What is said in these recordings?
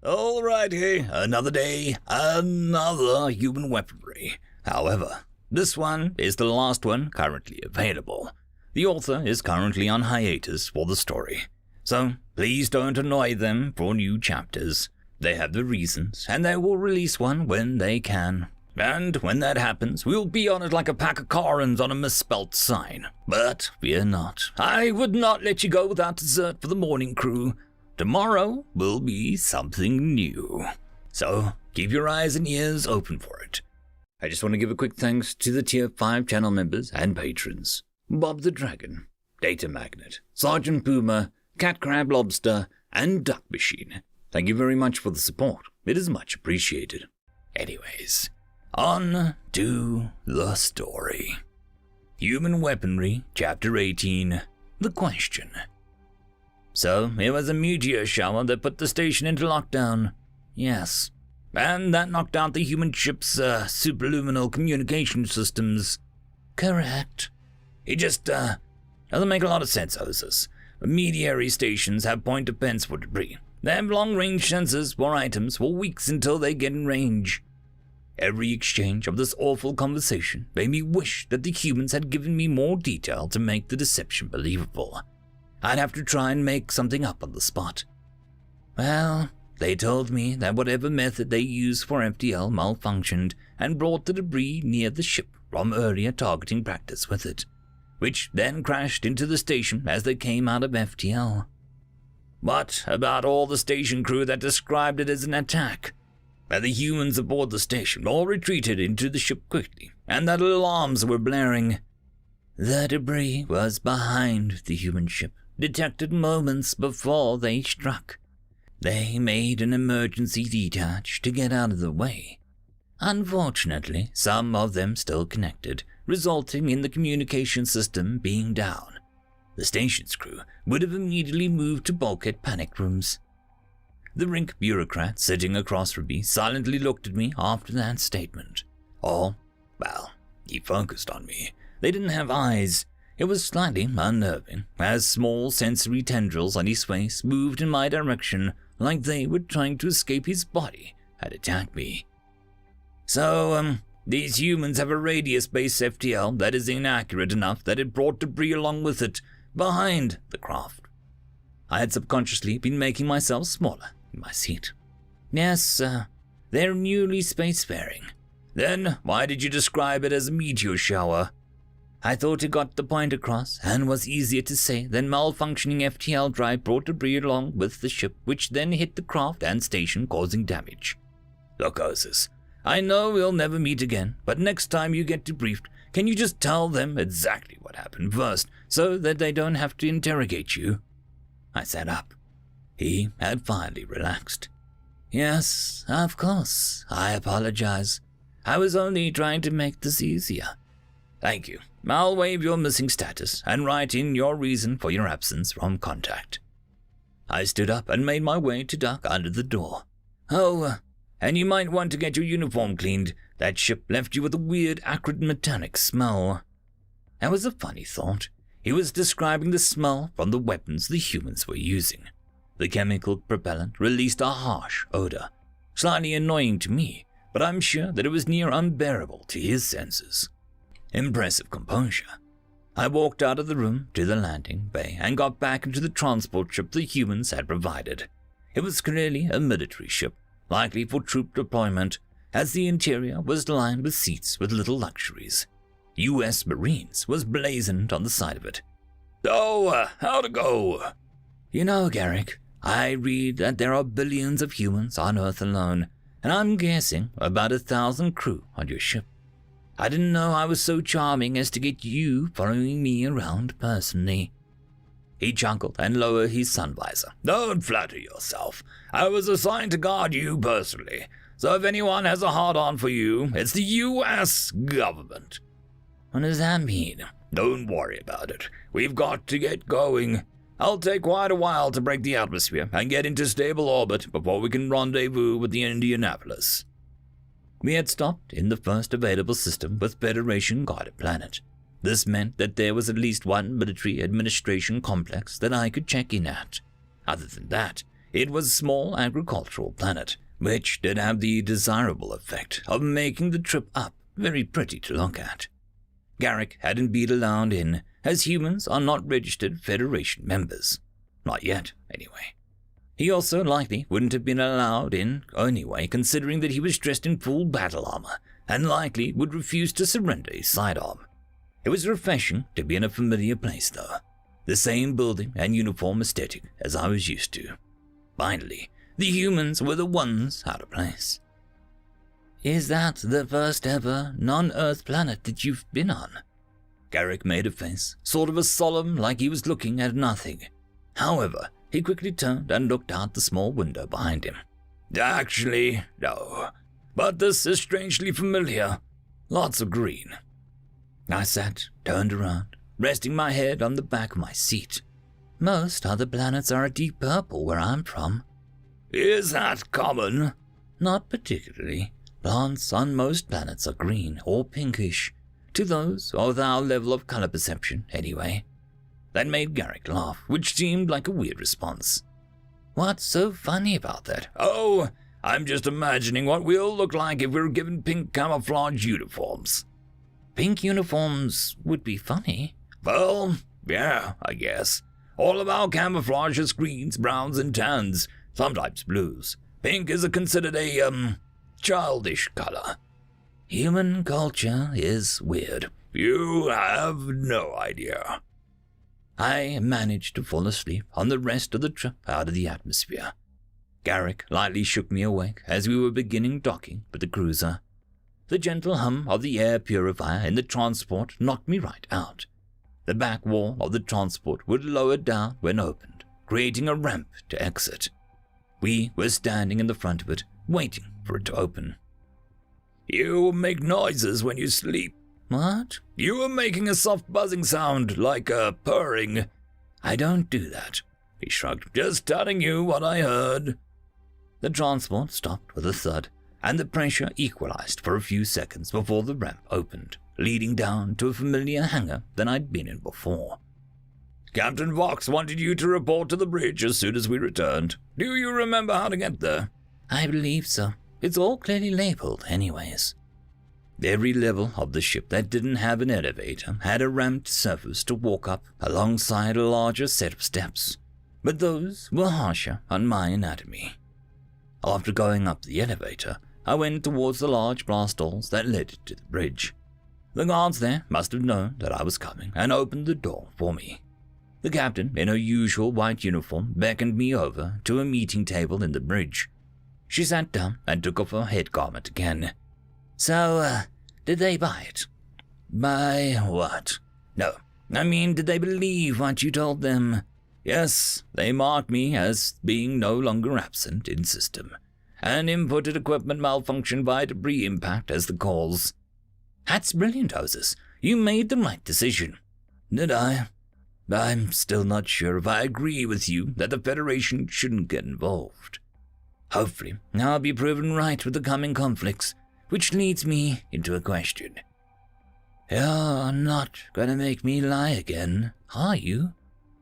Alrighty, another day, another human weaponry. However, this one is the last one currently available. The author is currently on hiatus for the story, so please don't annoy them for new chapters. They have the reasons, and they will release one when they can. And when that happens, we'll be on it like a pack of Karens on a misspelt sign. But fear not, I would not let you go without dessert for the morning crew. Tomorrow will be something new. So keep your eyes and ears open for it. I just want to give a quick thanks to the Tier 5 channel members and patrons. Bob the Dragon, Data Magnet, Sergeant Puma, Cat Crab Lobster, and Duck Machine. Thank you very much for the support. It is much appreciated. Anyways, on to the story. Human Weaponry, Chapter 18, The Question. So, it was a meteor shower that put the station into lockdown. Yes. And that knocked out the human ship's superluminal communication systems. Correct. It just, doesn't make a lot of sense, Osus. Meteorary stations have point of fence for debris. They have long-range sensors for items for weeks until they get in range. Every exchange of this awful conversation made me wish that the humans had given me more detail to make the deception believable. I'd have to try and make something up on the spot. Well, they told me that whatever method they used for FTL malfunctioned and brought the debris near the ship from earlier targeting practice with it, which then crashed into the station as they came out of FTL. What about all the station crew that described it as an attack? That the humans aboard the station all retreated into the ship quickly, and that alarms were blaring. The debris was behind the human ship, detected moments before they struck. They made an emergency detach to get out of the way. Unfortunately, some of them still connected, resulting in the communication system being down. The station's crew would have immediately moved to bulkhead panic rooms. The rink bureaucrat sitting across from me silently looked at me after that statement. Well, he focused on me. They didn't have eyes. It was slightly unnerving, as small sensory tendrils on his face moved in my direction like they were trying to escape his body and attack me. So, these humans have a radius-based FTL that is inaccurate enough that it brought debris along with it, behind the craft. I had subconsciously been making myself smaller in my seat. Yes, they're newly spacefaring. Then, why did you describe it as a meteor shower? I thought it got the point across and was easier to say than malfunctioning FTL drive brought debris along with the ship, which then hit the craft and station, causing damage. Look, Osus, I know we'll never meet again, but next time you get debriefed, can you just tell them exactly what happened first, so that they don't have to interrogate you? I sat up. He had finally relaxed. Yes, of course, I apologize. I was only trying to make this easier. Thank you. I'll waive your missing status and write in your reason for your absence from contact. I stood up and made my way to duck under the door. Oh, and you might want to get your uniform cleaned. That ship left you with a weird, acrid, metallic smell. That was a funny thought. He was describing the smell from the weapons the humans were using. The chemical propellant released a harsh odor, slightly annoying to me, but I'm sure that it was near unbearable to his senses. Impressive composure. I walked out of the room to the landing bay and got back into the transport ship the humans had provided. It was clearly a military ship, likely for troop deployment, as the interior was lined with seats with little luxuries. U.S. Marines was blazoned on the side of it. Oh, how'd it go? You know, Garrick, I read that there are billions of humans on Earth alone, and I'm guessing about 1,000 crew on your ship. I didn't know I was so charming as to get you following me around personally. He chuckled and lowered his sun visor. Don't flatter yourself. I was assigned to guard you personally, so if anyone has a hard-on for you, it's the U.S. government. What does that mean? Don't worry about it. We've got to get going. I'll take quite a while to break the atmosphere and get into stable orbit before we can rendezvous with the Indianapolis. We had stopped in the first available system with Federation-guarded planet. This meant that there was at least one military administration complex that I could check in at. Other than that, It was a small agricultural planet, which did have the desirable effect of making the trip up very pretty to look at. Garrick hadn't been allowed in, as humans are not registered Federation members. Not yet, anyway. He also likely wouldn't have been allowed in anyway, considering that he was dressed in full battle armor, and likely would refuse to surrender his sidearm. It was refreshing to be in a familiar place, though. The same building and uniform aesthetic as I was used to. Finally, the humans were the ones out of place. Is that the first ever non-Earth planet that you've been on? Garrick made a face, sort of as solemn like he was looking at nothing. However, he quickly turned and looked out the small window behind him. Actually, no. But this is strangely familiar. Lots of green. I sat, turned around, resting my head on the back of my seat. Most other planets are a deep purple where I'm from. Is that common? Not particularly. Plants on most planets are green or pinkish. To those with our level of color perception, anyway. That made Garrick laugh, which seemed like a weird response. What's so funny about that? Oh, I'm just imagining what we'll look like if we were given pink camouflage uniforms. Pink uniforms would be funny. Well, yeah, I guess. All of our camouflage is greens, browns, and tans, sometimes blues. Pink is considered a, childish color. Human culture is weird. You have no idea. I managed to fall asleep on the rest of the trip out of the atmosphere. Garrick lightly shook me awake as we were beginning docking with the cruiser. The gentle hum of the air purifier in the transport knocked me right out. The back wall of the transport would lower down when opened, creating a ramp to exit. We were standing in the front of it, waiting for it to open. You make noises when you sleep. What? You were making a soft buzzing sound, like a purring. I don't do that, he shrugged. Just telling you what I heard. The transport stopped with a thud, and the pressure equalized for a few seconds before the ramp opened, leading down to a familiar hangar than I'd been in before. Captain Vox wanted you to report to the bridge as soon as we returned. Do you remember how to get there? I believe so. It's all clearly labeled anyways. Every level of the ship that didn't have an elevator had a ramped surface to walk up alongside a larger set of steps, but those were harsher on my anatomy. After going up the elevator, I went towards the large blast doors that led to the bridge. The guards there must have known that I was coming and opened the door for me. The captain, in her usual white uniform, beckoned me over to a meeting table in the bridge. She sat down and took off her head garment again. So, did they buy it? Buy what? No, I mean, did they believe what you told them? Yes, they marked me as being no longer absent in system, and inputted equipment malfunction by debris impact as the cause. That's brilliant, Hoses. You made the right decision. Did I? I'm still not sure if I agree with you that the Federation shouldn't get involved. Hopefully, I'll be proven right with the coming conflicts, which leads me into a question. You're not going to make me lie again, are you?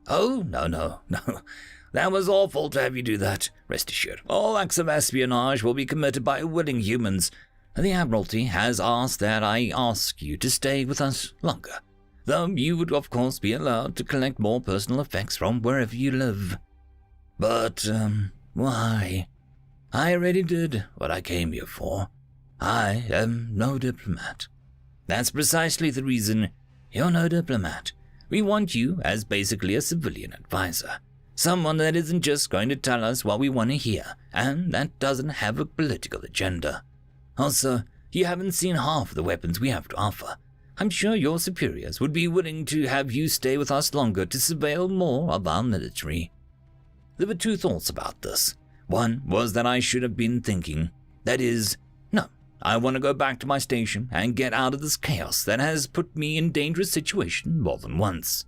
Oh, no. That was awful to have you do that. Rest assured, all acts of espionage will be committed by willing humans. The Admiralty has asked that I ask you to stay with us longer, though you would of course be allowed to collect more personal effects from wherever you live. But, why? I already did what I came here for. I am no diplomat. That's precisely the reason you're no diplomat. We want you as basically a civilian advisor. Someone that isn't just going to tell us what we want to hear, and that doesn't have a political agenda. Also, you haven't seen half of the weapons we have to offer. I'm sure your superiors would be willing to have you stay with us longer to surveil more of our military. There were two thoughts about this. One was that I should have been thinking, that is, no, I want to go back to my station and get out of this chaos that has put me in dangerous situation more than once.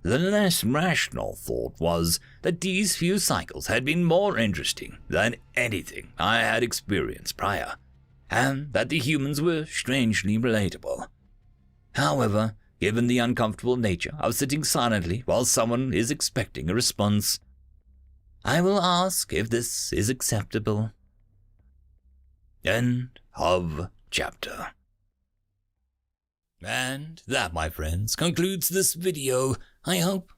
The less rational thought was that these few cycles had been more interesting than anything I had experienced prior, and that the humans were strangely relatable. However, given the uncomfortable nature of sitting silently while someone is expecting a response, I will ask if this is acceptable. End of chapter. And that, my friends, concludes this video. I hope